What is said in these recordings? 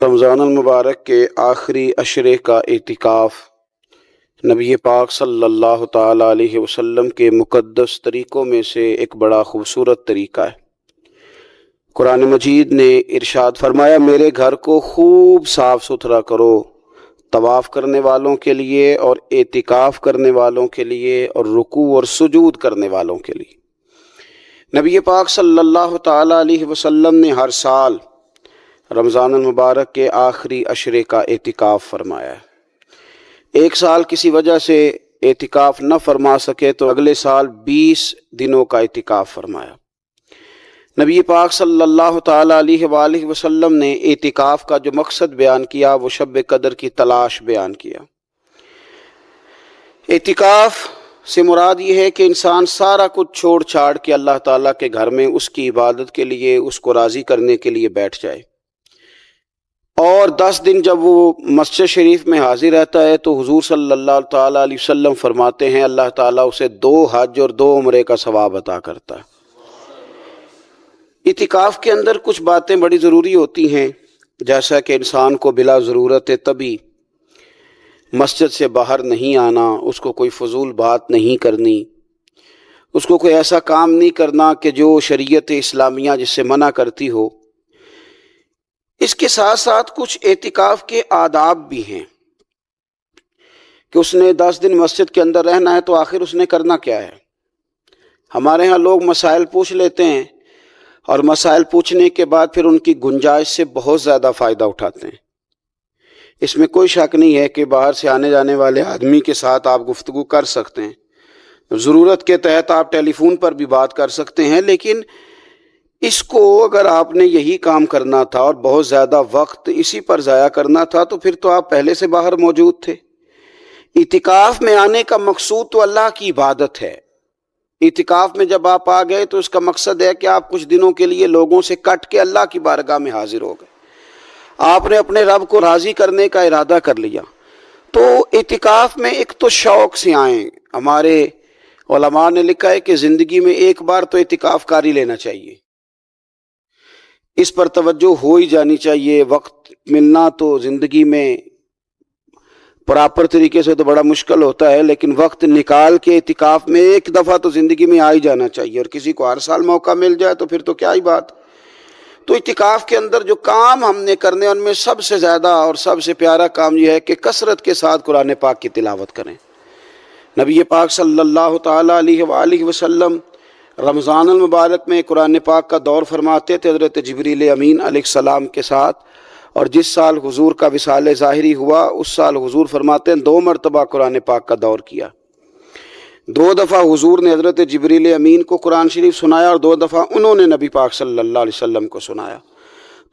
رمضان المبارک کے آخری عشرے کا اعتکاف نبی پاک صلی اللہ تعالی علیہ وسلم کے مقدس طریقوں میں سے ایک بڑا خوبصورت طریقہ ہے۔ قرآن مجید نے ارشاد فرمایا، میرے گھر کو خوب صاف ستھرا کرو، طواف کرنے والوں کے لیے اور اعتکاف کرنے والوں کے لیے اور رکوع اور سجود کرنے والوں کے لیے۔ نبی پاک صلی اللہ تعالی علیہ وسلم نے ہر سال رمضان المبارک کے آخری عشرے کا اعتکاف فرمایا ہے۔ ایک سال کسی وجہ سے اعتکاف نہ فرما سکے تو اگلے سال 20 دنوں کا اعتکاف فرمایا۔ نبی پاک صلی اللہ تعالی علیہ وآلہ وسلم نے اعتکاف کا جو مقصد بیان کیا وہ شب قدر کی تلاش بیان کیا۔ اعتکاف سے مراد یہ ہے کہ انسان سارا کچھ چھوڑ چھاڑ کے اللہ تعالیٰ کے گھر میں اس کی عبادت کے لیے، اس کو راضی کرنے کے لیے بیٹھ جائے، اور 10 دن جب وہ مسجد شریف میں حاضر رہتا ہے تو حضور صلی اللہ تعالیٰ علیہ وسلم فرماتے ہیں اللہ تعالیٰ اسے 2 حج اور 2 عمرے کا ثواب عطا کرتا ہے۔ اعتکاف کے اندر کچھ باتیں بڑی ضروری ہوتی ہیں، جیسا کہ انسان کو بلا ضرورت طبی مسجد سے باہر نہیں آنا، اس کو کوئی فضول بات نہیں کرنی، اس کو کوئی ایسا کام نہیں کرنا کہ جو شریعت اسلامیہ جس سے منع کرتی ہو۔ اس کے ساتھ ساتھ کچھ اعتکاف کے آداب بھی ہیں کہ اس نے 10 دن مسجد کے اندر رہنا ہے تو آخر اس نے کرنا کیا ہے۔ ہمارے ہاں لوگ مسائل پوچھ لیتے ہیں اور مسائل پوچھنے کے بعد پھر ان کی گنجائش سے بہت زیادہ فائدہ اٹھاتے ہیں۔ اس میں کوئی شک نہیں ہے کہ باہر سے آنے جانے والے آدمی کے ساتھ آپ گفتگو کر سکتے ہیں، ضرورت کے تحت آپ ٹیلی فون پر بھی بات کر سکتے ہیں، لیکن اس کو اگر آپ نے یہی کام کرنا تھا اور بہت زیادہ وقت اسی پر ضائع کرنا تھا تو پھر تو آپ پہلے سے باہر موجود تھے۔ اعتکاف میں آنے کا مقصود تو اللہ کی عبادت ہے۔ اعتکاف میں جب آپ آ گئے تو اس کا مقصد ہے کہ آپ کچھ دنوں کے لیے لوگوں سے کٹ کے اللہ کی بارگاہ میں حاضر ہو گئے، آپ نے اپنے رب کو راضی کرنے کا ارادہ کر لیا۔ تو اعتکاف میں ایک تو شوق سے آئیں۔ ہمارے علماء نے لکھا ہے کہ زندگی میں ایک بار تو اعتکاف کاری لینا چاہیے، اس پر توجہ ہو ہی جانی چاہیے۔ وقت ملنا تو زندگی میں پراپر طریقے سے تو بڑا مشکل ہوتا ہے، لیکن وقت نکال کے اعتکاف میں ایک دفعہ تو زندگی میں آ ہی جانا چاہیے، اور کسی کو ہر سال موقع مل جائے تو پھر تو کیا ہی بات۔ تو اعتکاف کے اندر جو کام ہم نے کرنے ان میں سب سے زیادہ اور سب سے پیارا کام یہ ہے کہ کثرت کے ساتھ قرآن پاک کی تلاوت کریں۔ نبی پاک صلی اللہ تعالی علیہ وآلہ وسلم رمضان المبارک میں قرآن پاک کا دور فرماتے تھے حضرت جبریل امین علیہ السلام کے ساتھ، اور جس سال حضور کا وصال ظاہری ہوا اس سال حضور فرماتے ہیں 2 مرتبہ قرآن پاک کا دور کیا۔ 2 دفعہ حضور نے حضرت جبریل امین کو قرآن شریف سنایا اور 2 دفعہ انہوں نے نبی پاک صلی اللہ علیہ وسلم کو سنایا۔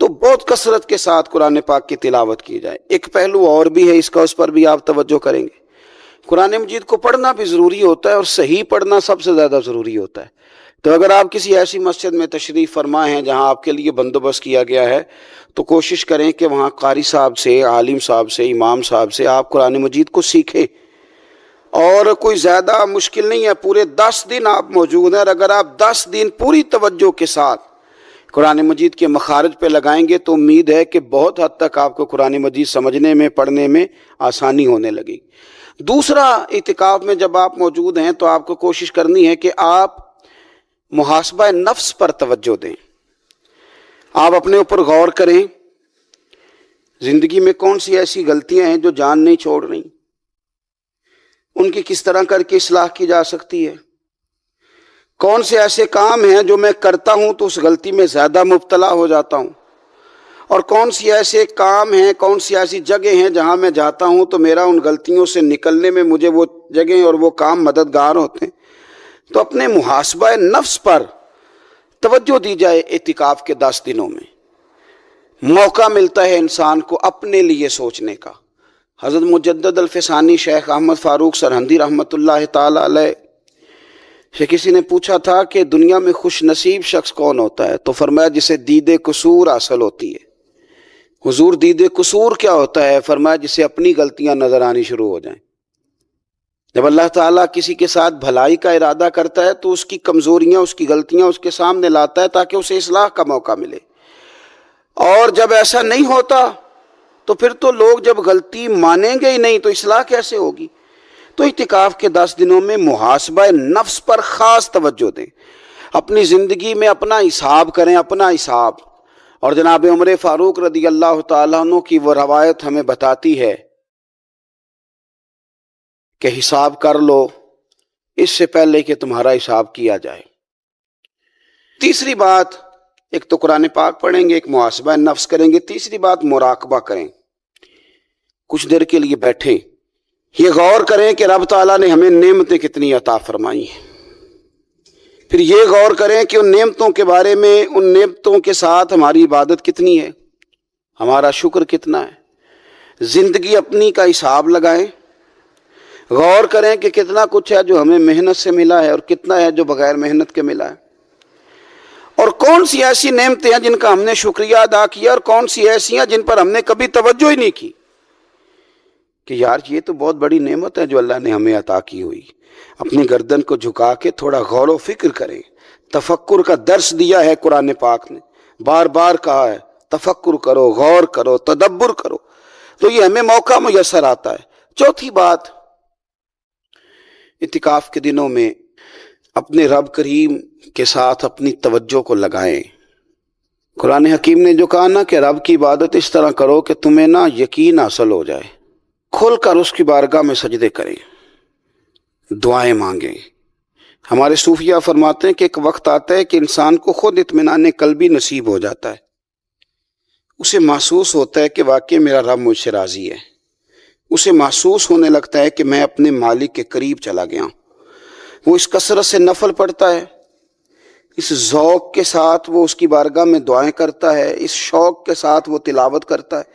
تو بہت کثرت کے ساتھ قرآن پاک کی تلاوت کی جائے۔ ایک پہلو اور بھی ہے اس کا، اس پر بھی آپ توجہ کریں گے۔ قرآن مجید کو پڑھنا بھی ضروری ہوتا ہے اور صحیح پڑھنا سب سے زیادہ ضروری ہوتا ہے۔ تو اگر آپ کسی ایسی مسجد میں تشریف فرما ہیں جہاں آپ کے لیے بندوبست کیا گیا ہے تو کوشش کریں کہ وہاں قاری صاحب سے، عالم صاحب سے، امام صاحب سے آپ قرآن مجید کو سیکھیں۔ اور کوئی زیادہ مشکل نہیں ہے، پورے 10 دن آپ موجود ہیں، اور اگر آپ 10 دن پوری توجہ کے ساتھ قرآن مجید کے مخارج پہ لگائیں گے تو امید ہے کہ بہت حد تک آپ کو قرآن مجید سمجھنے میں، پڑھنے میں آسانی ہونے لگی۔ دوسرا، اعتکاف میں جب آپ موجود ہیں تو آپ کو کوشش کرنی ہے کہ آپ محاسبہ نفس پر توجہ دیں۔ آپ اپنے اوپر غور کریں، زندگی میں کون سی ایسی غلطیاں ہیں جو جان نہیں چھوڑ رہی، ان کی کس طرح کر کے اصلاح کی جا سکتی ہے۔ کون سے ایسے کام ہیں جو میں کرتا ہوں تو اس غلطی میں زیادہ مبتلا ہو جاتا ہوں، اور کون سی ایسے کام ہیں، کون سی ایسی جگہ ہیں جہاں میں جاتا ہوں تو میرا ان غلطیوں سے نکلنے میں مجھے وہ جگہیں اور وہ کام مددگار ہوتے ہیں۔ تو اپنے محاسبہ نفس پر توجہ دی جائے۔ اعتکاف کے 10 دنوں میں موقع ملتا ہے انسان کو اپنے لیے سوچنے کا۔ حضرت مجدد الفسانی شیخ احمد فاروق سرہندی رحمۃ اللہ تعالی علیہ سے کسی نے پوچھا تھا کہ دنیا میں خوش نصیب شخص کون ہوتا ہے، تو فرمایا جسے دید قصور حاصل ہوتی ہے۔ حضور دید قصور کیا ہوتا ہے؟ فرمایا جسے اپنی غلطیاں نظر آنی شروع ہو جائیں۔ جب اللہ تعالیٰ کسی کے ساتھ بھلائی کا ارادہ کرتا ہے تو اس کی کمزوریاں، اس کی غلطیاں اس کے سامنے لاتا ہے تاکہ اسے اصلاح کا موقع ملے، اور جب ایسا نہیں ہوتا تو پھر تو لوگ جب غلطی مانیں گے ہی نہیں تو اصلاح کیسے ہوگی؟ تو اعتکاف کے 10 دنوں میں محاسبہ نفس پر خاص توجہ دیں، اپنی زندگی میں اپنا حساب کریں، اپنا حساب۔ اور جناب عمر فاروق رضی اللہ تعالیٰ عنہ کی وہ روایت ہمیں بتاتی ہے کہ حساب کر لو اس سے پہلے کہ تمہارا حساب کیا جائے۔ تیسری بات، ایک تو قرآن پاک پڑھیں گے، ایک محاسبہ نفس کریں گے، تیسری بات مراقبہ کریں۔ کچھ دیر کے لیے بیٹھیں، یہ غور کریں کہ رب تعالیٰ نے ہمیں نعمتیں کتنی عطا فرمائی ہیں، پھر یہ غور کریں کہ ان نعمتوں کے بارے میں، ان نعمتوں کے ساتھ ہماری عبادت کتنی ہے، ہمارا شکر کتنا ہے۔ زندگی اپنی کا حساب لگائیں، غور کریں کہ کتنا کچھ ہے جو ہمیں محنت سے ملا ہے اور کتنا ہے جو بغیر محنت کے ملا ہے، اور کون سی ایسی نعمتیں ہیں جن کا ہم نے شکریہ ادا کیا اور کون سی ایسی ہیں جن پر ہم نے کبھی توجہ ہی نہیں کی کہ یار یہ تو بہت بڑی نعمت ہے جو اللہ نے ہمیں عطا کی ہوئی۔ اپنی گردن کو جھکا کے تھوڑا غور و فکر کریں۔ تفکر کا درس دیا ہے قرآن پاک نے، بار بار کہا ہے تفکر کرو، غور کرو، تدبر کرو، تو یہ ہمیں موقع میسر آتا ہے۔ چوتھی بات، اعتکاف کے دنوں میں اپنے رب کریم کے ساتھ اپنی توجہ کو لگائیں۔ قرآن حکیم نے جو کہا نا کہ رب کی عبادت اس طرح کرو کہ تمہیں نا یقین حاصل ہو جائے، کھل کر اس کی بارگاہ میں سجدے کریں، دعائیں مانگیں۔ ہمارے صوفیہ فرماتے ہیں کہ ایک وقت آتا ہے کہ انسان کو خود اطمینان قلبی نصیب ہو جاتا ہے، اسے محسوس ہوتا ہے کہ واقعی میرا رب مجھ سے راضی ہے، اسے محسوس ہونے لگتا ہے کہ میں اپنے مالک کے قریب چلا گیا ہوں۔ وہ اس کثرت سے نفل پڑھتا ہے، اس ذوق کے ساتھ وہ اس کی بارگاہ میں دعائیں کرتا ہے، اس شوق کے ساتھ وہ تلاوت کرتا ہے،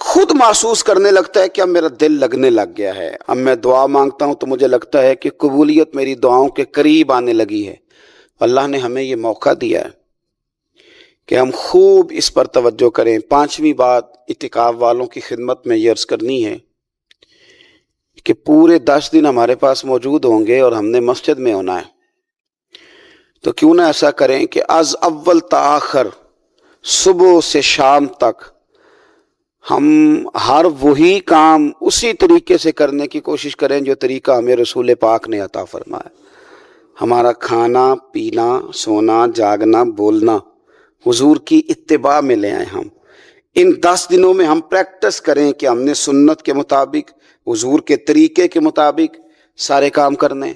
خود محسوس کرنے لگتا ہے کہ اب میرا دل لگنے لگ گیا ہے، اب میں دعا مانگتا ہوں تو مجھے لگتا ہے کہ قبولیت میری دعاؤں کے قریب آنے لگی ہے۔ اللہ نے ہمیں یہ موقع دیا ہے کہ ہم خوب اس پر توجہ کریں۔ پانچویں بات اعتکاف والوں کی خدمت میں یہ عرض کرنی ہے کہ پورے 10 دن ہمارے پاس موجود ہوں گے اور ہم نے مسجد میں ہونا ہے، تو کیوں نہ ایسا کریں کہ از اول تا آخر، صبح سے شام تک ہم ہر وہی کام اسی طریقے سے کرنے کی کوشش کریں جو طریقہ ہمیں رسول پاک نے عطا فرمایا۔ ہمارا کھانا پینا، سونا جاگنا، بولنا حضور کی اتباع میں لے آئیں۔ ہم ان 10 دنوں میں ہم پریکٹس کریں کہ ہم نے سنت کے مطابق، حضور کے طریقے کے مطابق سارے کام کرنے۔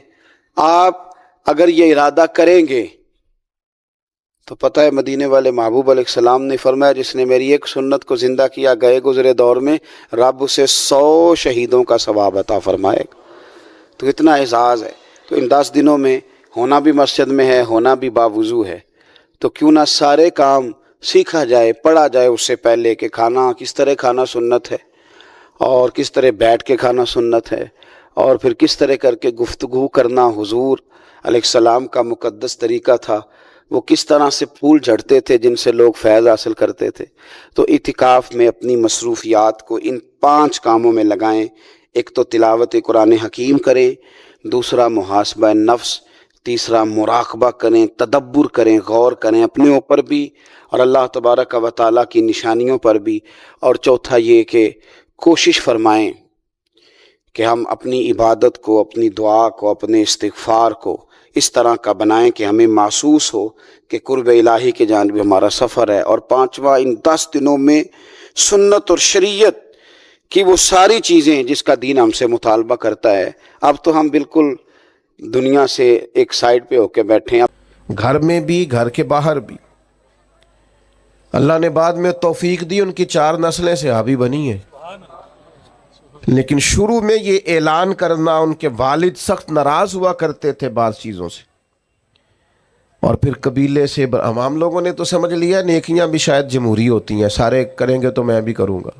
آپ اگر یہ ارادہ کریں گے تو پتہ ہے مدینے والے محبوب علیہ السلام نے فرمایا جس نے میری ایک سنت کو زندہ کیا گئے گزرے دور میں رب اسے 100 شہیدوں کا ثواب عطا فرمائے گا۔ تو اتنا اعزاز ہے۔ تو ان 10 دنوں میں ہونا بھی مسجد میں ہے، ہونا بھی باوضو ہے، تو کیوں نہ سارے کام سیکھا جائے، پڑھا جائے اس سے پہلے کہ کھانا کس طرح کھانا سنت ہے، اور کس طرح بیٹھ کے کھانا سنت ہے، اور پھر کس طرح کر کے گفتگو کرنا حضور علیہ السلام کا مقدس طریقہ تھا، وہ کس طرح سے پھول جھڑتے تھے جن سے لوگ فیض حاصل کرتے تھے۔ تو اعتکاف میں اپنی مصروفیات کو ان 5 کاموں میں لگائیں۔ ایک تو تلاوت قرآن حکیم کریں، دوسرا محاسبہ نفس، تیسرا مراقبہ کریں، تدبر کریں، غور کریں اپنے اوپر بھی اور اللہ تبارک و تعالیٰ کی نشانیوں پر بھی، اور چوتھا یہ کہ کوشش فرمائیں کہ ہم اپنی عبادت کو، اپنی دعا کو، اپنے استغفار کو اس طرح کا بنائیں کہ ہمیں محسوس ہو کہ قرب الہی کے جانب ہمارا سفر ہے۔ اور پانچواں، ان 10 دنوں میں سنت اور شریعت کی وہ ساری چیزیں جس کا دین ہم سے مطالبہ کرتا ہے۔ اب تو ہم بالکل دنیا سے ایک سائیڈ پہ ہو کے بیٹھے ہیں، گھر میں بھی گھر کے باہر بھی۔ اللہ نے بعد میں توفیق دی، ان کی 4 نسلیں صحابی بنی ہیں، لیکن شروع میں یہ اعلان کرنا، ان کے والد سخت ناراض ہوا کرتے تھے بعض چیزوں سے، اور پھر قبیلے سے عوام لوگوں نے تو سمجھ لیا نیکیاں بھی شاید جمہوری ہوتی ہیں، سارے کریں گے تو میں بھی کروں گا،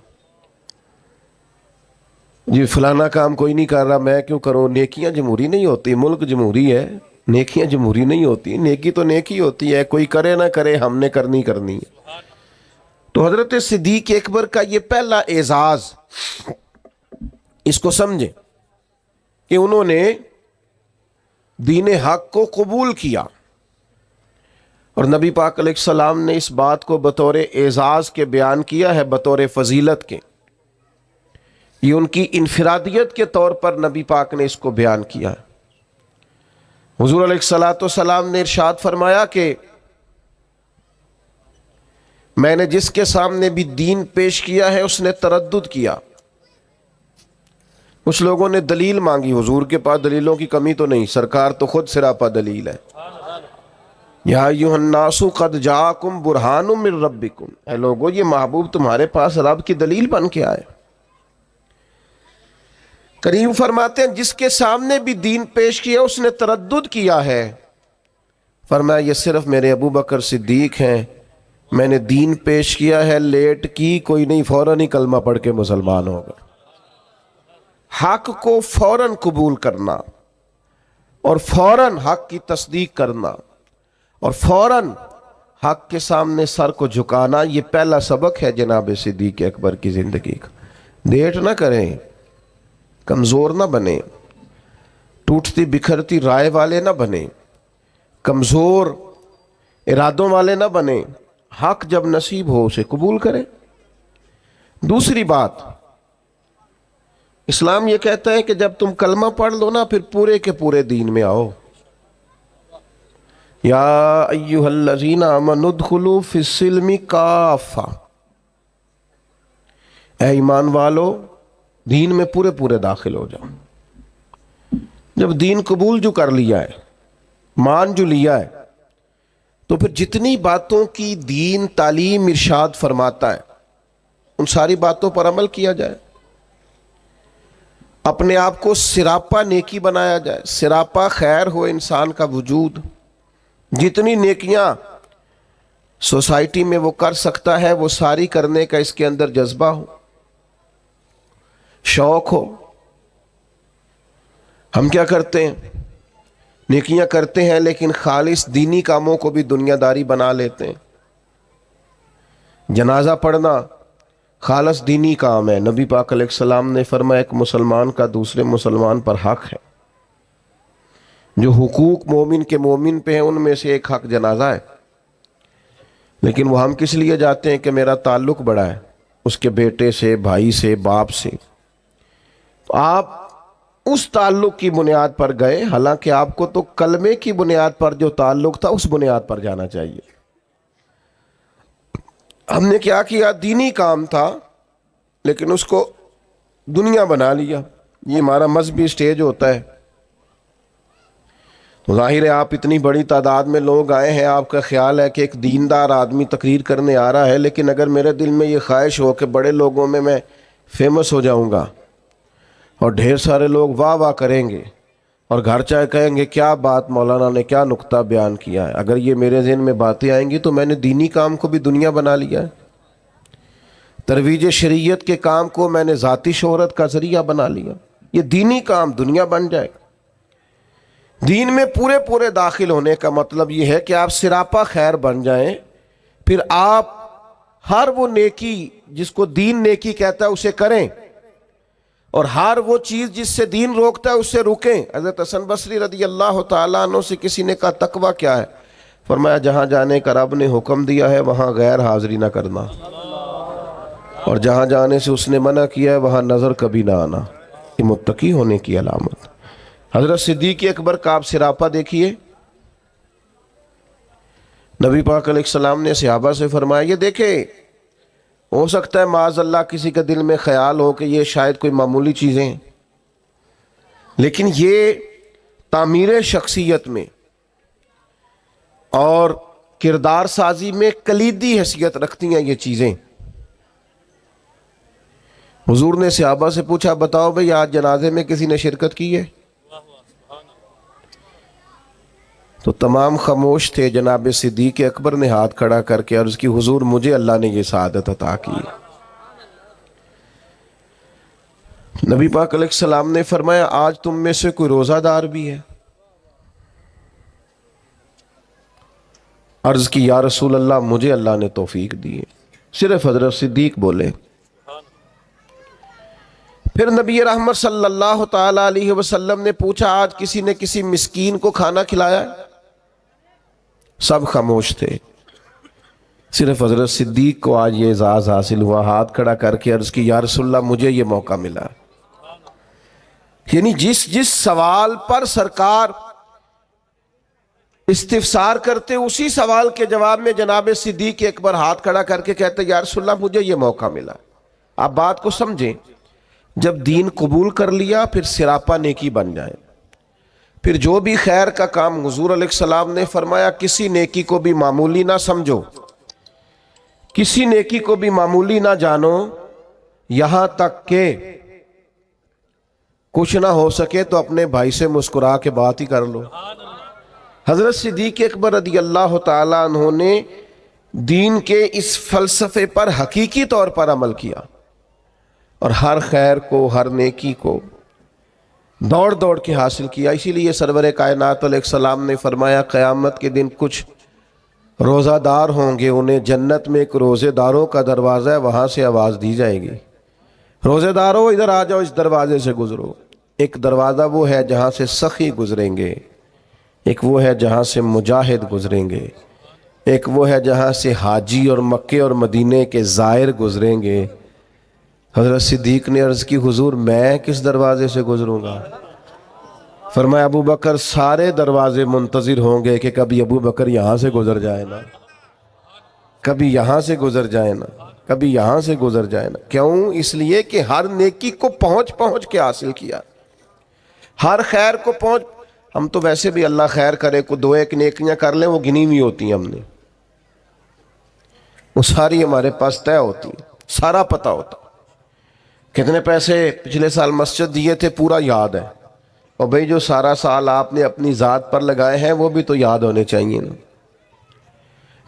جی فلانا کام کوئی نہیں کر رہا میں کیوں کروں۔ نیکیاں جمہوری نہیں ہوتی، ملک جمہوری ہے، نیکیاں جمہوری نہیں ہوتی، نیکی تو نیکی ہوتی ہے، کوئی کرے نہ کرے ہم نے کرنی ہے۔ تو حضرت صدیق اکبر کا یہ پہلا اعزاز، اس کو سمجھیں کہ انہوں نے دین حق کو قبول کیا، اور نبی پاک علیہ السلام نے اس بات کو بطور اعزاز کے بیان کیا ہے، بطور فضیلت کے یہ ان کی انفرادیت کے طور پر نبی پاک نے اس کو بیان کیا. حضور علیہ الصلوۃ والسلام نے ارشاد فرمایا کہ میں نے جس کے سامنے بھی دین پیش کیا ہے اس نے تردد کیا. کچھ لوگوں نے دلیل مانگی، حضور کے پاس دلیلوں کی کمی تو نہیں، سرکار تو خود سراپا دلیل ہے. یا ایھا الناس قد جاءکم برہان من ربکم، اے لوگو یہ محبوب تمہارے پاس رب کی دلیل بن کے آئے. کریم فرماتے ہیں جس کے سامنے بھی دین پیش کیا اس نے تردد کیا ہے. فرمایا یہ صرف میرے ابو بکر صدیق ہیں، میں نے دین پیش کیا ہے، لیٹ کی کوئی نہیں، فوراً ہی کلمہ پڑھ کے مسلمان ہوگا. حق کو فوراً قبول کرنا اور فوراً حق کی تصدیق کرنا اور فوراً حق کے سامنے سر کو جھکانا، یہ پہلا سبق ہے جناب صدیق اکبر کی زندگی کا. لیٹ نہ کریں، کمزور نہ بنیں، ٹوٹتی بکھرتی رائے والے نہ بنیں، کمزور ارادوں والے نہ بنیں. حق جب نصیب ہو اسے قبول کریں. دوسری بات، اسلام یہ کہتا ہے کہ جب تم کلمہ پڑھ لو نا پھر پورے کے پورے دین میں آؤ. یا ایھا الذین آمنوا ادخلوا فی السلم کافہ، اے ایمان والو دین میں پورے پورے داخل ہو جاؤ. جب دین قبول جو کر لیا ہے، مان جو لیا ہے، تو پھر جتنی باتوں کی دین تعلیم ارشاد فرماتا ہے ان ساری باتوں پر عمل کیا جائے. اپنے آپ کو سراپا نیکی بنایا جائے، سراپا خیر ہو انسان کا وجود. جتنی نیکیاں سوسائٹی میں وہ کر سکتا ہے وہ ساری کرنے کا اس کے اندر جذبہ ہو، شوق ہو. ہم کیا کرتے ہیں؟ نیکیاں کرتے ہیں لیکن خالص دینی کاموں کو بھی دنیا داری بنا لیتے ہیں. جنازہ پڑھنا خالص دینی کام ہے. نبی پاک علیہ السلام نے فرمایا ایک مسلمان کا دوسرے مسلمان پر حق ہے. جو حقوق مومن کے مومن پہ ہیں ان میں سے ایک حق جنازہ ہے. لیکن وہ ہم کس لیے جاتے ہیں کہ میرا تعلق بڑا ہے اس کے بیٹے سے، بھائی سے، باپ سے. آپ اس تعلق کی بنیاد پر گئے، حالانکہ آپ کو تو کلمے کی بنیاد پر جو تعلق تھا اس بنیاد پر جانا چاہیے. ہم نے کیا کیا؟ دینی کام تھا لیکن اس کو دنیا بنا لیا. یہ ہمارا مذہبی سٹیج ہوتا ہے. ظاہر ہے آپ اتنی بڑی تعداد میں لوگ آئے ہیں، آپ کا خیال ہے کہ ایک دیندار آدمی تقریر کرنے آ رہا ہے، لیکن اگر میرے دل میں یہ خواہش ہو کہ بڑے لوگوں میں فیمس ہو جاؤں گا اور ڈھیر سارے لوگ واہ واہ کریں گے اور گھر چاہے کہیں گے کیا بات مولانا نے کیا نقطہ بیان کیا ہے، اگر یہ میرے ذہن میں باتیں آئیں گی تو میں نے دینی کام کو بھی دنیا بنا لیا ہے. ترویج شریعت کے کام کو میں نے ذاتی شہرت کا ذریعہ بنا لیا. یہ دینی کام دنیا بن جائے. دین میں پورے پورے داخل ہونے کا مطلب یہ ہے کہ آپ سراپا خیر بن جائیں. پھر آپ ہر وہ نیکی جس کو دین نیکی کہتا ہے اسے کریں اور ہر وہ چیز جس سے دین روکتا ہے اس سے رکیں. حضرت حسن بصری رضی اللہ تعالیٰ عنہ سے کسی نے کہا تقویٰ کیا ہے؟ فرمایا جہاں جانے کا رب نے حکم دیا ہے وہاں غیر حاضری نہ کرنا، اور جہاں جانے سے اس نے منع کیا ہے وہاں نظر کبھی نہ آنا. یہ متقی ہونے کی علامت. حضرت صدیق اکبر کا آپ سراپا دیکھیے. نبی پاک علیہ السلام نے صحابہ سے فرمایا یہ دیکھیں، ہو سکتا ہے معاذ اللہ کسی کے دل میں خیال ہو کہ یہ شاید کوئی معمولی چیزیں ہیں، لیکن یہ تعمیر شخصیت میں اور کردار سازی میں کلیدی حیثیت رکھتی ہیں یہ چیزیں. حضور نے صحابہ سے پوچھا بتاؤ بھئی آج جنازے میں کسی نے شرکت کی ہے؟ تو تمام خاموش تھے. جناب صدیق اکبر نے ہاتھ کھڑا کر کے عرض کی حضور مجھے اللہ نے یہ سعادت عطا کی. نبی پاک علیہ السلام نے فرمایا آج تم میں سے کوئی روزہ دار بھی ہے؟ عرض کی یا رسول اللہ مجھے اللہ نے توفیق دی ہے. صرف حضرت صدیق بولے. پھر نبی رحمت صلی اللہ تعالی علیہ وسلم نے پوچھا آج کسی نے کسی مسکین کو کھانا کھلایا ہے؟ سب خاموش تھے. صرف حضرت صدیق کو آج یہ اعزاز حاصل ہوا، ہاتھ کھڑا کر کے عرض کی یا رسول اللہ مجھے یہ موقع ملا۔ یعنی جس سوال پر سرکار استفسار کرتے اسی سوال کے جواب میں جناب صدیق اکبر ہاتھ کھڑا کر کے کہتے یا رسول اللہ مجھے یہ موقع ملا۔ آپ بات کو سمجھیں، جب دین قبول کر لیا پھر سراپا نیکی بن جائے، پھر جو بھی خیر کا کام، حضور علیہ السلام نے فرمایا کسی نیکی کو بھی معمولی نہ سمجھو، کسی نیکی کو بھی معمولی نہ جانو، یہاں تک کہ کچھ نہ ہو سکے تو اپنے بھائی سے مسکرا کے بات ہی کر لو۔ حضرت صدیق اکبر رضی اللہ تعالیٰ عنہ نے دین کے اس فلسفے پر حقیقی طور پر عمل کیا، اور ہر خیر کو، ہر نیکی کو دوڑ دوڑ کے حاصل کیا۔ اسی لیے سرور کائنات علیہ السلام نے فرمایا قیامت کے دن کچھ روزہ دار ہوں گے، انہیں جنت میں ایک روزے داروں کا دروازہ ہے، وہاں سے آواز دی جائے گی روزے داروں ادھر آ جاؤ، اس دروازے سے گزرو۔ ایک دروازہ وہ ہے جہاں سے سخی گزریں گے، ایک وہ ہے جہاں سے مجاہد گزریں گے، ایک وہ ہے جہاں سے حاجی اور مکے اور مدینے کے زائر گزریں گے۔ حضرت صدیق نے عرض کی حضور میں کس دروازے سے گزروں گا؟ فرمایا ابو بکر سارے دروازے منتظر ہوں گے کہ کبھی ابو بکر یہاں سے گزر جائے نا، کبھی یہاں سے گزر جائے نا، کبھی یہاں سے گزر جائے نا۔ کیوں؟ اس لیے کہ ہر نیکی کو پہنچ کے حاصل کیا، ہر خیر کو پہنچ۔ ہم تو ویسے بھی اللہ خیر کرے کو دو ایک نیکیاں کر لیں، وہ گنی ہوئی ہوتی ہیں، ہم نے وہ ساری ہمارے پاس طے ہوتی ہیں، سارا پتہ ہوتا۔ کتنے پیسے پچھلے سال مسجد دیے تھے پورا یاد ہے، اور بھئی جو سارا سال آپ نے اپنی ذات پر لگائے ہیں وہ بھی تو یاد ہونے چاہیے نا۔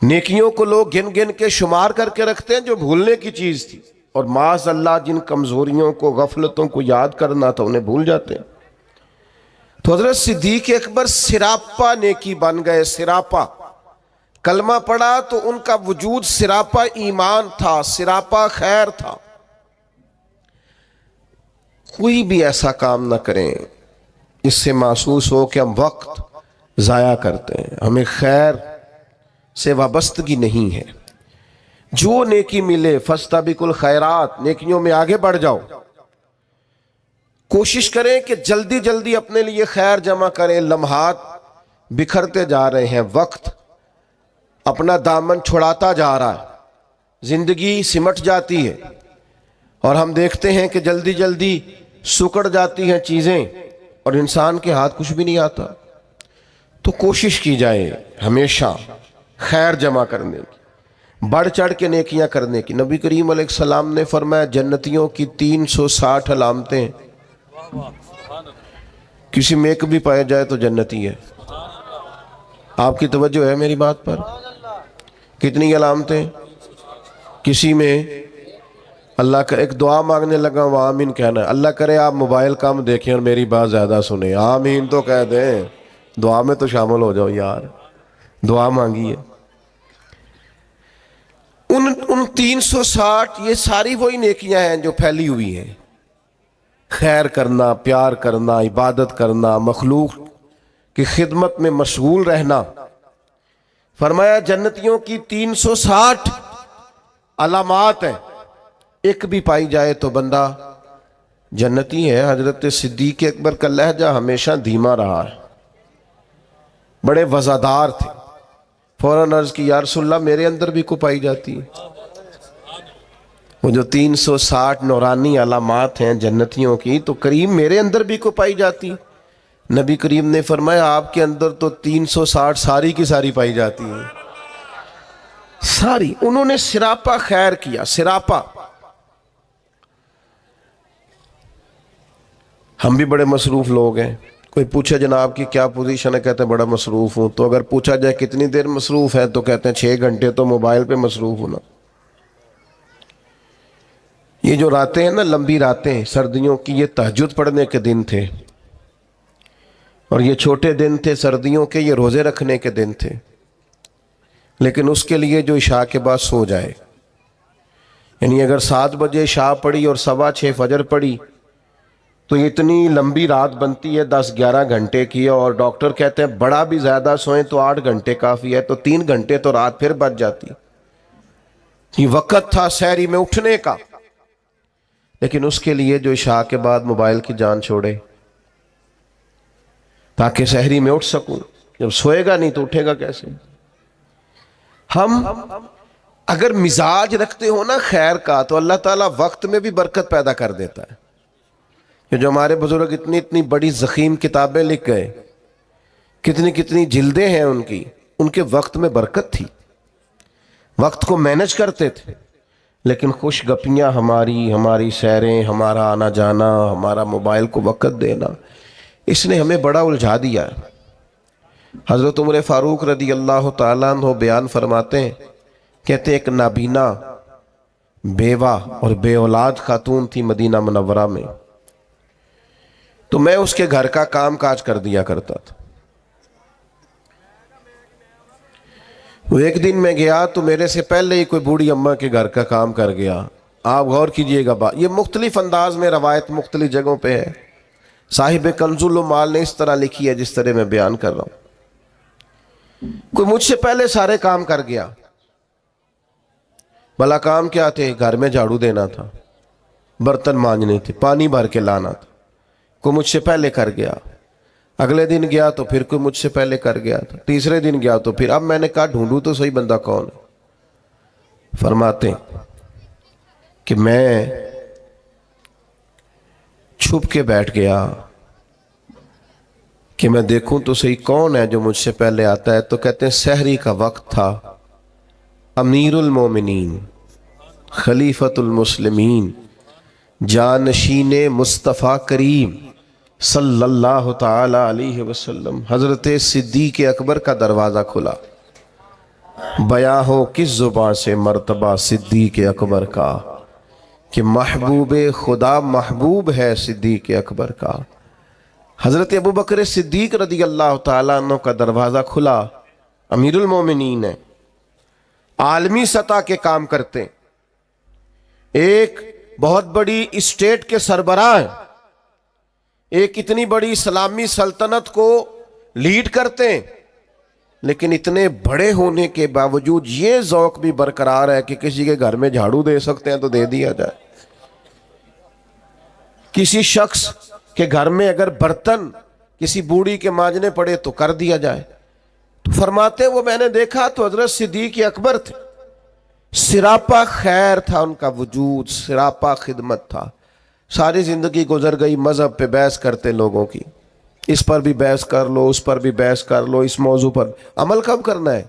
نیکیوں کو لوگ گن گن کے شمار کر کے رکھتے ہیں جو بھولنے کی چیز تھی، اور معاذ اللہ جن کمزوریوں کو، غفلتوں کو یاد کرنا تھا انہیں بھول جاتے ہیں۔ تو حضرت صدیق اکبر سراپا نیکی بن گئے، سراپا کلمہ پڑھا تو ان کا وجود سراپا ایمان تھا، سراپا خیر تھا۔ کوئی بھی ایسا کام نہ کریں اس سے محسوس ہو کہ ہم وقت ضائع کرتے ہیں، ہمیں خیر سے وابستگی نہیں ہے۔ جو نیکی ملے فاستبقوا الخیرات، نیکیوں میں آگے بڑھ جاؤ، کوشش کریں کہ جلدی جلدی اپنے لیے خیر جمع کریں۔ لمحات بکھرتے جا رہے ہیں، وقت اپنا دامن چھڑاتا جا رہا ہے، زندگی سمٹ جاتی ہے، اور ہم دیکھتے ہیں کہ جلدی جلدی سکڑ جاتی ہیں چیزیں، اور انسان کے ہاتھ کچھ بھی نہیں آتا۔ تو کوشش کی جائے ہمیشہ خیر جمع کرنے کی، بڑھ چڑھ کے نیکیاں کرنے کی۔ نبی کریم علیہ السلام نے فرمایا جنتیوں کی 360 علامتیں، کسی میں ایک بھی پایا جائے تو جنتی ہے۔ آپ کی توجہ ہے میری بات پر؟ کتنی علامتیں؟ کسی میں اللہ کا ایک دعا مانگنے لگا وہ آمین کہنا ہے۔ اللہ کرے آپ موبائل کم دیکھیں اور میری بات زیادہ سنیں، آمین تو کہہ دیں، دعا میں تو شامل ہو جاؤ یار، دعا مانگی ہے۔ ان 360 یہ ساری وہی نیکیاں ہیں جو پھیلی ہوئی ہیں، خیر کرنا، پیار کرنا، عبادت کرنا، مخلوق کی خدمت میں مشغول رہنا۔ فرمایا جنتیوں کی 360 علامات ہیں، ایک بھی پائی جائے تو بندہ جنتی ہے۔ حضرت صدیق اکبر کا لہجہ ہمیشہ دھیما رہا ہے، بڑے وزادار تھے۔ فوراً عرض کی یا رسول اللہ میرے اندر بھی کو پائی جاتی ہے؟ وہ جو 360 نورانی علامات ہیں جنتیوں کی، تو کریم میرے اندر بھی کو پائی جاتی؟ نبی کریم نے فرمایا آپ کے اندر تو 360 ساری کی ساری پائی جاتی ہیں، ساری۔ انہوں نے سراپا خیر کیا، سراپا۔ ہم بھی بڑے مصروف لوگ ہیں، کوئی پوچھے جناب کی کیا پوزیشن ہے، کہتے ہیں بڑا مصروف ہوں۔ تو اگر پوچھا جائے کتنی دیر مصروف ہے تو کہتے ہیں 6 گھنٹے تو موبائل پہ مصروف ہونا۔ یہ جو راتیں ہیں نا، لمبی راتیں سردیوں کی، یہ تہجد پڑھنے کے دن تھے، اور یہ چھوٹے دن تھے سردیوں کے، یہ روزے رکھنے کے دن تھے۔ لیکن اس کے لیے جو عشاء کے بعد سو جائے، یعنی اگر 7 بجے عشاء پڑھی اور 6:15 فجر پڑھی تو اتنی لمبی رات بنتی ہے 10-11 گھنٹے کی، اور ڈاکٹر کہتے ہیں بڑا بھی زیادہ سوئیں تو 8 گھنٹے کافی ہے، تو 3 گھنٹے تو رات پھر بچ جاتی۔ یہ وقت تھا سحری میں اٹھنے کا، لیکن اس کے لیے جو عشاء کے بعد موبائل کی جان چھوڑے تاکہ سحری میں اٹھ سکوں، جب سوئے گا نہیں تو اٹھے گا کیسے؟ ہم اگر مزاج رکھتے ہو نا خیر کا تو اللہ تعالیٰ وقت میں بھی برکت پیدا کر دیتا ہے. کہ جو ہمارے بزرگ اتنی اتنی بڑی ضخیم کتابیں لکھ گئے، کتنی کتنی جلدیں ہیں ان کے وقت میں برکت تھی، وقت کو مینج کرتے تھے. لیکن خوش گپیاں ہماری سیریں، ہمارا آنا جانا، ہمارا موبائل کو وقت دینا، اس نے ہمیں بڑا الجھا دیا ہے. حضرت عمر فاروق رضی اللہ تعالیٰ عنہ بیان فرماتے ہیں، کہتے ایک نابینا بیوہ اور بے اولاد خاتون تھی مدینہ منورہ میں، تو میں اس کے گھر کا کام کاج کر دیا کرتا تھا. وہ ایک دن میں گیا تو میرے سے پہلے ہی کوئی بوڑھی اماں کے گھر کا کام کر گیا. آپ غور کیجئے گا، یہ مختلف انداز میں روایت مختلف جگہوں پہ ہے. صاحب کنز المال نے اس طرح لکھی ہے جس طرح میں بیان کر رہا ہوں. کوئی مجھ سے پہلے سارے کام کر گیا. بھلا کام کیا تھے؟ گھر میں جھاڑو دینا تھا، برتن مانجنے تھے، پانی بھر کے لانا تھا. کوئی مجھ سے پہلے کر گیا. اگلے دن گیا تو پھر کوئی مجھ سے پہلے کر گیا تھا. تیسرے دن گیا تو پھر. اب میں نے کہا ڈھونڈوں تو صحیح بندہ کون ہے. فرماتے کہ میں چھپ کے بیٹھ گیا کہ میں دیکھوں تو صحیح کون ہے جو مجھ سے پہلے آتا ہے. تو کہتے ہیں سحری کا وقت تھا. امیر المومنین، خلیفۃ المسلمین، جانشین مصطفیٰ کریم صلی اللہ تعالی علیہ وسلم حضرت صدیق اکبر کا دروازہ کھلا. بیاں ہو کس زبان سے مرتبہ صدیق اکبر کا، کہ محبوب خدا محبوب ہے صدیق اکبر کا. حضرت ابو بکر صدیق رضی اللہ تعالیٰ عنہ کا دروازہ کھلا. امیر المومنین ہے، عالمی سطح کے کام کرتے، ایک بہت بڑی اسٹیٹ کے سربراہ ہیں، ایک اتنی بڑی اسلامی سلطنت کو لیڈ کرتے ہیں، لیکن اتنے بڑے ہونے کے باوجود یہ ذوق بھی برقرار ہے کہ کسی کے گھر میں جھاڑو دے سکتے ہیں تو دے دیا جائے. کسی شخص کے گھر میں اگر برتن کسی بوڑھی کے مانجنے پڑے تو کر دیا جائے. تو فرماتے وہ میں نے دیکھا تو حضرت صدیق اکبر تھے، سراپا خیر تھا ان کا وجود، سراپا خدمت تھا. ساری زندگی گزر گئی مذہب پہ بحث کرتے لوگوں کی، اس پر بھی بحث کر لو، اس پر بھی بحث کر لو، اس موضوع پر عمل کب کرنا ہے؟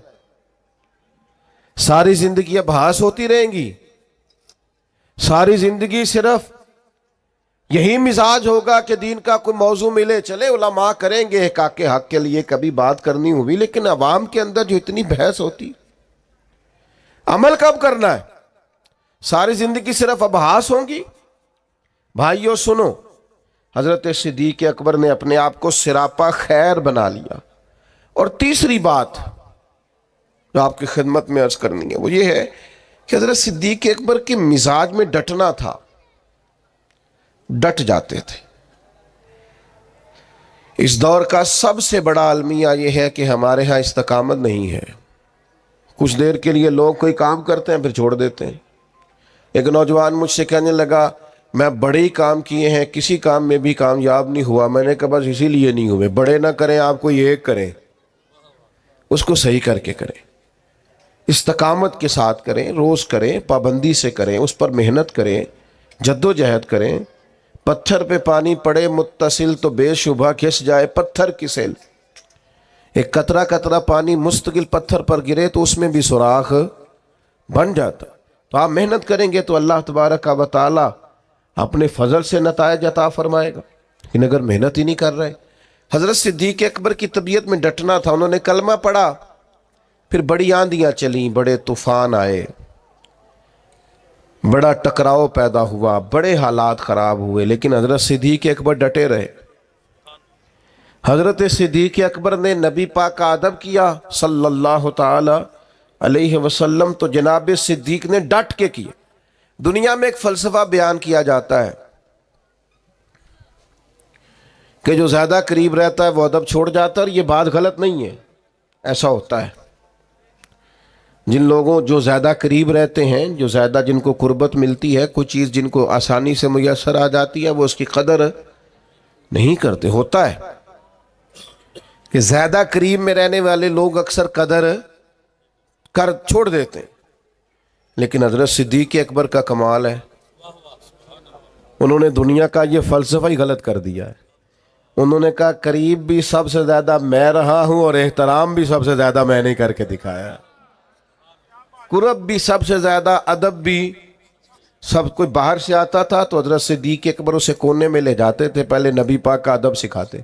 ساری زندگی اب بحث ہوتی رہیں گی، ساری زندگی صرف یہی مزاج ہوگا کہ دین کا کوئی موضوع ملے چلے علماء کریں گے حقاق کے حق کے لیے کبھی بات کرنی ہوئی، لیکن عوام کے اندر جو اتنی بحث ہوتی، عمل کب کرنا ہے؟ ساری زندگی صرف ابحاث ہوں گی. بھائیو سنو، حضرت صدیق اکبر نے اپنے آپ کو سراپا خیر بنا لیا. اور تیسری بات جو آپ کی خدمت میں عرض کرنی ہے وہ یہ ہے کہ حضرت صدیق اکبر کے مزاج میں ڈٹنا تھا، ڈٹ جاتے تھے. اس دور کا سب سے بڑا المیہ یہ ہے کہ ہمارے ہاں استقامت نہیں ہے. کچھ دیر کے لیے لوگ کوئی کام کرتے ہیں پھر چھوڑ دیتے ہیں. ایک نوجوان مجھ سے کہنے لگا میں بڑے ہی کام کیے ہیں، کسی کام میں بھی کامیاب نہیں ہوا. میں نے کہا بس اسی لیے نہیں ہوئے. بڑے نہ کریں آپ کوئی ایک کریں، اس کو صحیح کر کے کریں، استقامت کے ساتھ کریں، روز کریں، پابندی سے کریں، اس پر محنت کریں، جد و جہد کریں. پتھر پہ پانی پڑے متصل تو بے شبہ کھس جائے پتھر کی سیل. ایک قطرہ قطرہ پانی مستقل پتھر پر گرے تو اس میں بھی سوراخ بن جاتا. تو آپ محنت کریں گے تو اللہ تبارک و تعالی اپنے فضل سے نتائج عطا فرمائے گا. لیکن اگر محنت ہی نہیں کر رہے، حضرت صدیق اکبر کی طبیعت میں ڈٹنا تھا. انہوں نے کلمہ پڑھا، پھر بڑی آندیاں چلیں، بڑے طوفان آئے، بڑا ٹکراؤ پیدا ہوا، بڑے حالات خراب ہوئے، لیکن حضرت صدیق اکبر ڈٹے رہے. حضرت صدیق اکبر نے نبی پاک کا ادب کیا صلی اللہ تعالی علیہ وسلم، تو جناب صدیق نے ڈٹ کے کیا. دنیا میں ایک فلسفہ بیان کیا جاتا ہے کہ جو زیادہ قریب رہتا ہے وہ ادب چھوڑ جاتا ہے، اور یہ بات غلط نہیں ہے، ایسا ہوتا ہے. جن لوگوں جو زیادہ قریب رہتے ہیں، جو زیادہ جن کو قربت ملتی ہے، کوئی چیز جن کو آسانی سے میسر آ جاتی ہے، وہ اس کی قدر نہیں کرتے. ہوتا ہے کہ زیادہ قریب میں رہنے والے لوگ اکثر قدر کر چھوڑ دیتے ہیں. لیکن حضرت صدیق اکبر کا کمال ہے، انہوں نے دنیا کا یہ فلسفہ ہی غلط کر دیا ہے. انہوں نے کہا قریب بھی سب سے زیادہ میں رہا ہوں اور احترام بھی سب سے زیادہ میں نے کر کے دکھایا. قرب بھی سب سے زیادہ، ادب بھی. سب کوئی باہر سے آتا تھا تو حضرت صدیق اکبر اسے کونے میں لے جاتے تھے، پہلے نبی پاک کا ادب سکھاتے.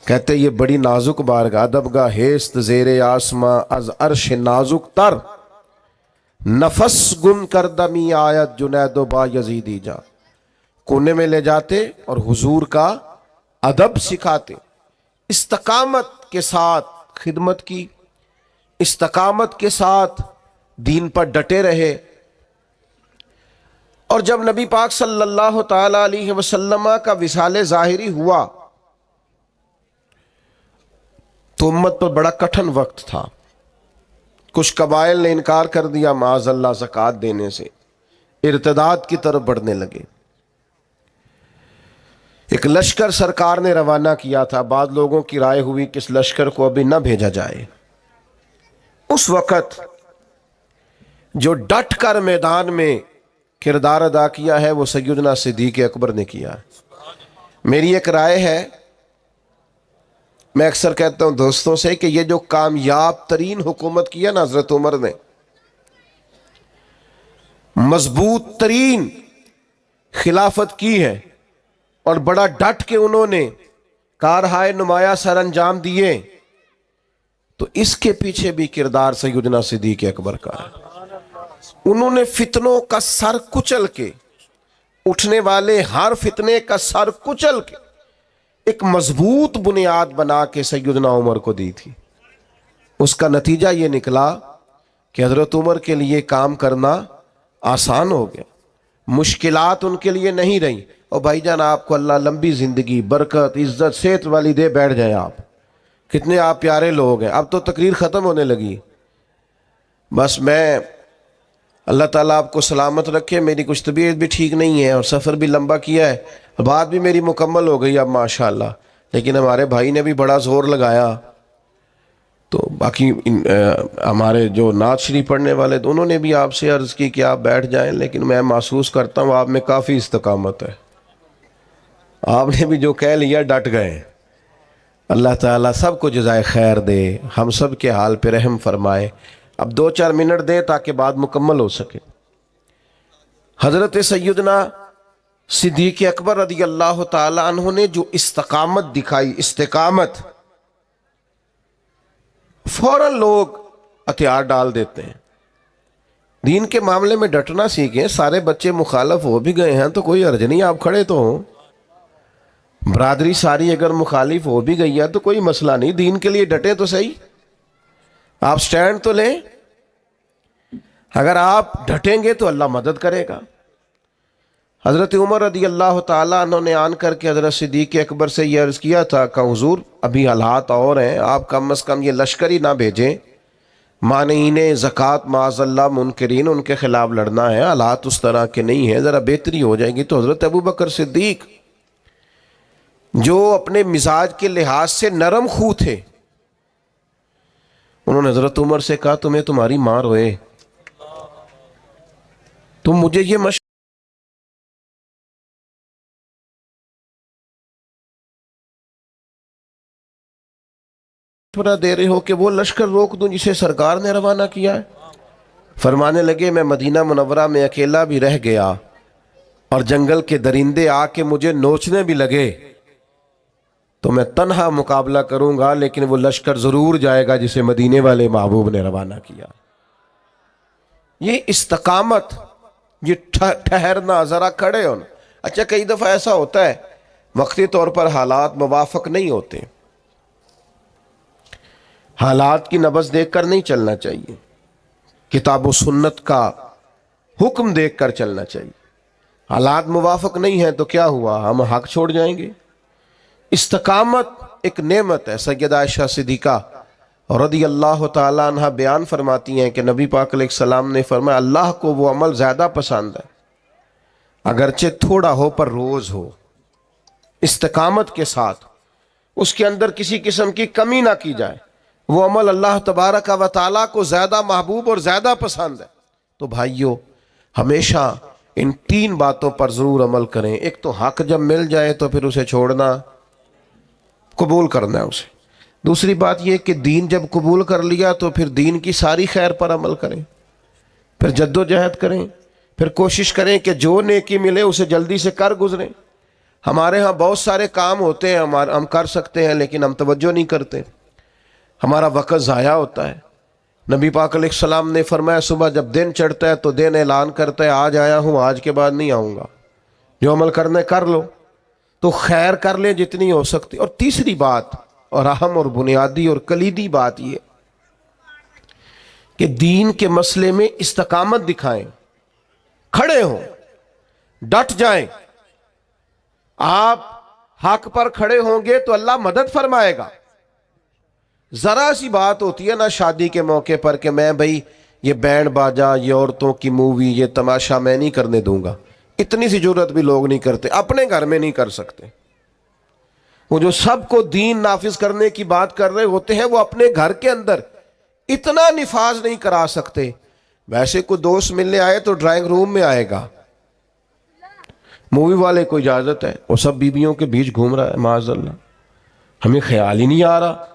کہتے یہ بڑی نازک بارگاہ، ادب گاہ ہیست زیر آسماں از عرش نازک تر، نفس گم کردمی آیت جنید و با یزیدی جا. کونے میں لے جاتے اور حضور کا ادب سکھاتے. استقامت کے ساتھ خدمت کی، استقامت کے ساتھ دین پر ڈٹے رہے. اور جب نبی پاک صلی اللہ تعالی علیہ وسلم کا وصال ظاہری ہوا تو امت پر بڑا کٹھن وقت تھا. کچھ قبائل نے انکار کر دیا معاذ اللہ زکوٰۃ دینے سے، ارتداد کی طرف بڑھنے لگے. ایک لشکر سرکار نے روانہ کیا تھا. بعض لوگوں کی رائے ہوئی کہ اس لشکر کو ابھی نہ بھیجا جائے. اس وقت جو ڈٹ کر میدان میں کردار ادا کیا ہے وہ سیدنا صدیق اکبر نے کیا. میری ایک رائے ہے، میں اکثر کہتا ہوں دوستوں سے کہ یہ جو کامیاب ترین حکومت کی ہے نا حضرت عمر نے، مضبوط ترین خلافت کی ہے، اور بڑا ڈٹ کے انہوں نے کارہائے نمایاں سر انجام دیے، تو اس کے پیچھے بھی کردار سیدنا صدیق اکبر کا ہے. انہوں نے فتنوں کا سر کچل کے، اٹھنے والے ہر فتنے کا سر کچل کے ایک مضبوط بنیاد بنا کے سیدنا عمر کو دی تھی. اس کا نتیجہ یہ نکلا کہ حضرت عمر کے لیے کام کرنا آسان ہو گیا، مشکلات ان کے لیے نہیں رہیں. اور بھائی جان آپ کو اللہ لمبی زندگی، برکت، عزت، صحت والی دے، بیٹھ جائیں آپ. کتنے آپ پیارے لوگ ہیں. اب تو تقریر ختم ہونے لگی. بس میں اللہ تعالیٰ آپ کو سلامت رکھے. میری کچھ طبیعت بھی ٹھیک نہیں ہے اور سفر بھی لمبا کیا ہے، بات بھی میری مکمل ہو گئی اب ماشاءاللہ. لیکن ہمارے بھائی نے بھی بڑا زور لگایا. تو باقی ہمارے جو نعت شریف پڑھنے والے انہوں نے بھی آپ سے عرض کی کہ آپ بیٹھ جائیں، لیکن میں محسوس کرتا ہوں آپ میں کافی استقامت ہے. آپ نے بھی جو کہہ لیا ڈٹ گئے. اللہ تعالیٰ سب کو جزائے خیر دے، ہم سب کے حال پہ رحم فرمائے. اب 2-4 منٹ دے تاکہ بات مکمل ہو سکے. حضرت سیدنا صدیق اکبر رضی اللہ تعالی عنہ نے جو استقامت دکھائی، استقامت، فوراً لوگ ہتھیار ڈال دیتے ہیں. دین کے معاملے میں ڈٹنا سیکھیں. سارے بچے مخالف ہو بھی گئے ہیں تو کوئی حرج نہیں، آپ کھڑے تو ہوں. برادری ساری اگر مخالف ہو بھی گئی ہے تو کوئی مسئلہ نہیں، دین کے لیے ڈٹے تو صحیح، آپ سٹینڈ تو لیں. اگر آپ ڈٹیں گے تو اللہ مدد کرے گا. حضرت عمر رضی اللہ تعالیٰ عنہ نے آن کر کے حضرت صدیق اکبر سے یہ عرض کیا تھا کہ حضور ابھی حالات اور ہیں، آپ کم از کم یہ لشکر ہی نہ بھیجیں. مانعین زکوٰۃ معاذ اللہ منکرین، ان کے خلاف لڑنا ہے. حالات اس طرح کے نہیں ہیں، ذرا بہتری ہو جائے گی. تو حضرت ابوبکر صدیق جو اپنے مزاج کے لحاظ سے نرم خو تھے، انہوں نے حضرت عمر سے کہا تمہیں تمہاری ماں روئے، تم مجھے یہ مشورہ دے رہے ہو کہ وہ لشکر روک دوں جسے سرکار نے روانہ کیا ہے. فرمانے لگے میں مدینہ منورہ میں اکیلا بھی رہ گیا اور جنگل کے درندے آ کے مجھے نوچنے بھی لگے تو میں تنہا مقابلہ کروں گا، لیکن وہ لشکر ضرور جائے گا جسے مدینے والے محبوب نے روانہ کیا. یہ استقامت، یہ ٹھہرنا، ذرا کھڑے ہونا. اچھا کئی دفعہ ایسا ہوتا ہے وقتی طور پر حالات موافق نہیں ہوتے، حالات کی نبض دیکھ کر نہیں چلنا چاہیے، کتاب و سنت کا حکم دیکھ کر چلنا چاہیے. حالات موافق نہیں ہیں تو کیا ہوا، ہم حق چھوڑ جائیں گے. استقامت ایک نعمت ہے. سیدہ عائشہ صدیقہ رضی اللہ تعالیٰ عنہ بیان فرماتی ہیں کہ نبی پاک علیہ السلام نے فرمایا اللہ کو وہ عمل زیادہ پسند ہے اگرچہ تھوڑا ہو پر روز ہو، استقامت کے ساتھ، اس کے اندر کسی قسم کی کمی نہ کی جائے، وہ عمل اللہ تبارک و تعالیٰ کو زیادہ محبوب اور زیادہ پسند ہے۔ تو بھائیو ہمیشہ ان 3 باتوں پر ضرور عمل کریں۔ ایک تو حق جب مل جائے تو پھر اسے چھوڑنا، قبول کرنا ہے اسے۔ دوسری بات یہ کہ دین جب قبول کر لیا تو پھر دین کی ساری خیر پر عمل کریں، پھر جد و جہد کریں، پھر کوشش کریں کہ جو نیکی ملے اسے جلدی سے کر گزریں۔ ہمارے ہاں بہت سارے کام ہوتے ہیں ہم کر سکتے ہیں لیکن ہم توجہ نہیں کرتے، ہمارا وقت ضائع ہوتا ہے۔ نبی پاک علیہ السلام نے فرمایا صبح جب دن چڑھتا ہے تو دن اعلان کرتا ہے آج آیا ہوں، آج کے بعد نہیں آؤں گا، جو عمل کرنا ہے کر لو، تو خیر کر لیں جتنی ہو سکتی۔ اور تیسری بات اور اہم اور بنیادی اور کلیدی بات یہ کہ دین کے مسئلے میں استقامت دکھائیں، کھڑے ہوں، ڈٹ جائیں۔ آپ حق پر کھڑے ہوں گے تو اللہ مدد فرمائے گا۔ ذرا سی بات ہوتی ہے نا شادی کے موقع پر کہ میں بھائی یہ بینڈ باجا، یہ عورتوں کی مووی، یہ تماشا میں نہیں کرنے دوں گا، اتنی سی جرت بھی لوگ نہیں کرتے، اپنے گھر میں نہیں کر سکتے۔ وہ جو سب کو دین نافذ کرنے کی بات کر رہے ہوتے ہیں وہ اپنے گھر کے اندر اتنا نفاذ نہیں کرا سکتے۔ ویسے کوئی دوست ملنے آئے تو ڈرائنگ روم میں آئے گا، مووی والے کو اجازت ہے، وہ سب بیویوں کے بیچ گھوم رہا ہے، معاذ اللہ۔ ہمیں خیال ہی نہیں آ رہا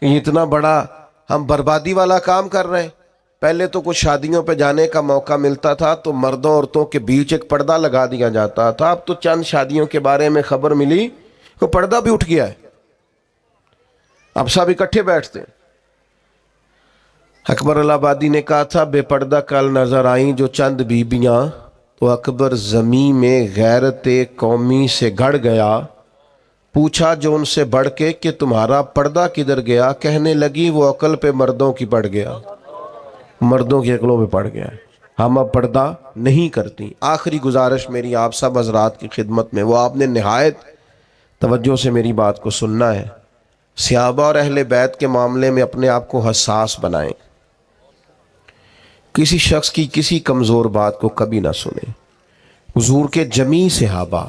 کہ یہ اتنا بڑا ہم بربادی والا کام کر رہے ہیں۔ پہلے تو کچھ شادیوں پہ جانے کا موقع ملتا تھا تو مردوں عورتوں کے بیچ ایک پردہ لگا دیا جاتا تھا، اب تو چند شادیوں کے بارے میں خبر ملی کہ پردہ بھی اٹھ گیا ہے، اب سب اکٹھے بیٹھتے ہیں۔ اکبر الہ آبادی نے کہا تھا بے پردہ کل نظر آئیں جو چند بیبیاں، تو اکبر زمین میں غیرت قومی سے گڑ گیا، پوچھا جو ان سے بڑھ کے کہ تمہارا پردہ کدھر گیا، کہنے لگی وہ عقل پہ مردوں کی پڑ گیا، مردوں کی عقلوں پہ پڑ گیا، ہم اب پردہ نہیں کرتی۔ آخری گزارش میری آپ سب حضرات کی خدمت میں، وہ آپ نے نہایت توجہ سے میری بات کو سننا ہے۔ صحابہ اور اہل بیت کے معاملے میں اپنے آپ کو حساس بنائیں، کسی شخص کی کسی کمزور بات کو کبھی نہ سنیں۔ حضور کے جمیع صحابہ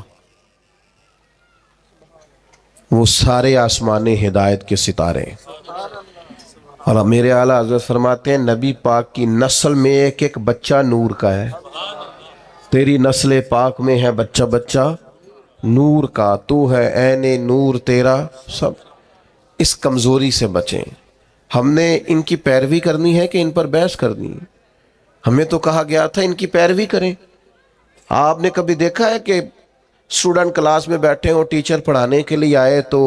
وہ سارے آسمان ہدایت کے ستارے ہیں، اور میرے اعلیٰ حضرت فرماتے ہیں نبی پاک کی نسل میں ایک ایک بچہ نور کا ہے، تیری نسل پاک میں ہے بچہ بچہ نور کا، تو ہے عین نور تیرا سب۔ اس کمزوری سے بچیں۔ ہم نے ان کی پیروی کرنی ہے کہ ان پر بحث کرنی ہے؟ ہمیں تو کہا گیا تھا ان کی پیروی کریں۔ آپ نے کبھی دیکھا ہے کہ اسٹوڈنٹ کلاس میں بیٹھے ہوں، ٹیچر پڑھانے کے لیے آئے تو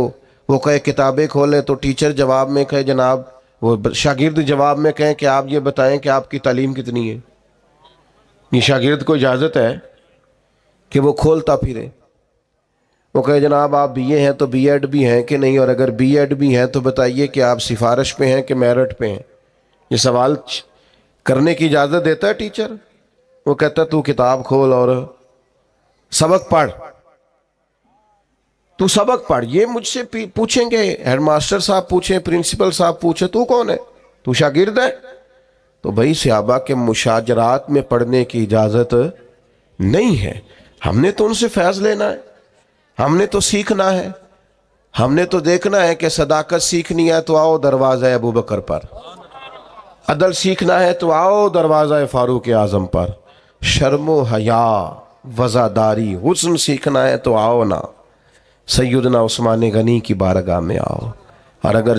وہ کہے کتابیں کھولے، تو ٹیچر جواب میں کہے جناب، وہ شاگرد جواب میں کہیں کہ آپ یہ بتائیں کہ آپ کی تعلیم کتنی ہے؟ یہ شاگرد کو اجازت ہے کہ وہ کھولتا پھرے، وہ کہے جناب آپ بی اے ہیں تو بی ایڈ بھی ہیں کہ نہیں، اور اگر بی ایڈ بھی ہیں تو بتائیے کہ آپ سفارش پہ ہیں کہ میرٹ پہ ہیں؟ یہ سوال کرنے کی اجازت دیتا ہے ٹیچر؟ وہ کہتا ہے تو کتاب کھول اور سبق پڑھ، تو سبق پڑھ۔ یہ مجھ سے پوچھیں گے، ہیڈ ماسٹر صاحب پوچھیں، پرنسپل صاحب پوچھیں تو کون ہے؟ تو شاگرد ہے؟ تو بھائی صحابہ کے مشاجرات میں پڑھنے کی اجازت نہیں ہے۔ ہم نے تو ان سے فیض لینا ہے، ہم نے تو سیکھنا ہے، ہم نے تو دیکھنا ہے کہ صداقت سیکھنی ہے تو آؤ دروازہ ابو بکر پر، عدل سیکھنا ہے تو آؤ دروازہ فاروق اعظم پر، شرم و حیا، وزاداری، حسن سیکھنا ہے تو آؤ نا سیدنا عثمان غنی کی بارگاہ میں آؤ، اور اگر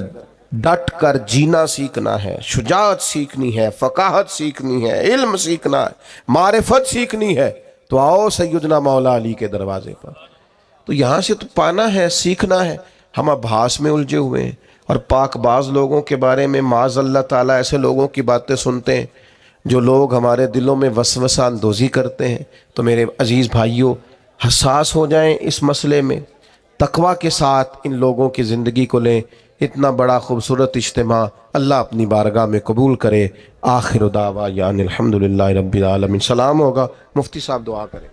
ڈٹ کر جینا سیکھنا ہے، شجاعت سیکھنی ہے، فقاہت سیکھنی ہے، علم سیکھنا ہے، معرفت سیکھنی ہے تو آؤ سیدنا مولا علی کے دروازے پر۔ تو یہاں سے تو پانا ہے، سیکھنا ہے۔ ہم ابحاث میں الجھے ہوئے ہیں، اور پاک باز لوگوں کے بارے میں معاذ اللہ تعالیٰ ایسے لوگوں کی باتیں سنتے ہیں جو لوگ ہمارے دلوں میں وسوسہ اندوزی کرتے ہیں۔ تو میرے عزیز بھائیوں، حساس ہو جائیں اس مسئلے میں، تقویٰ کے ساتھ ان لوگوں کی زندگی کو لیں۔ اتنا بڑا خوبصورت اجتماع اللہ اپنی بارگاہ میں قبول کرے۔ آخر دعوانا الحمدللہ رب العالمین۔ سلام ہوگا، مفتی صاحب دعا کریں۔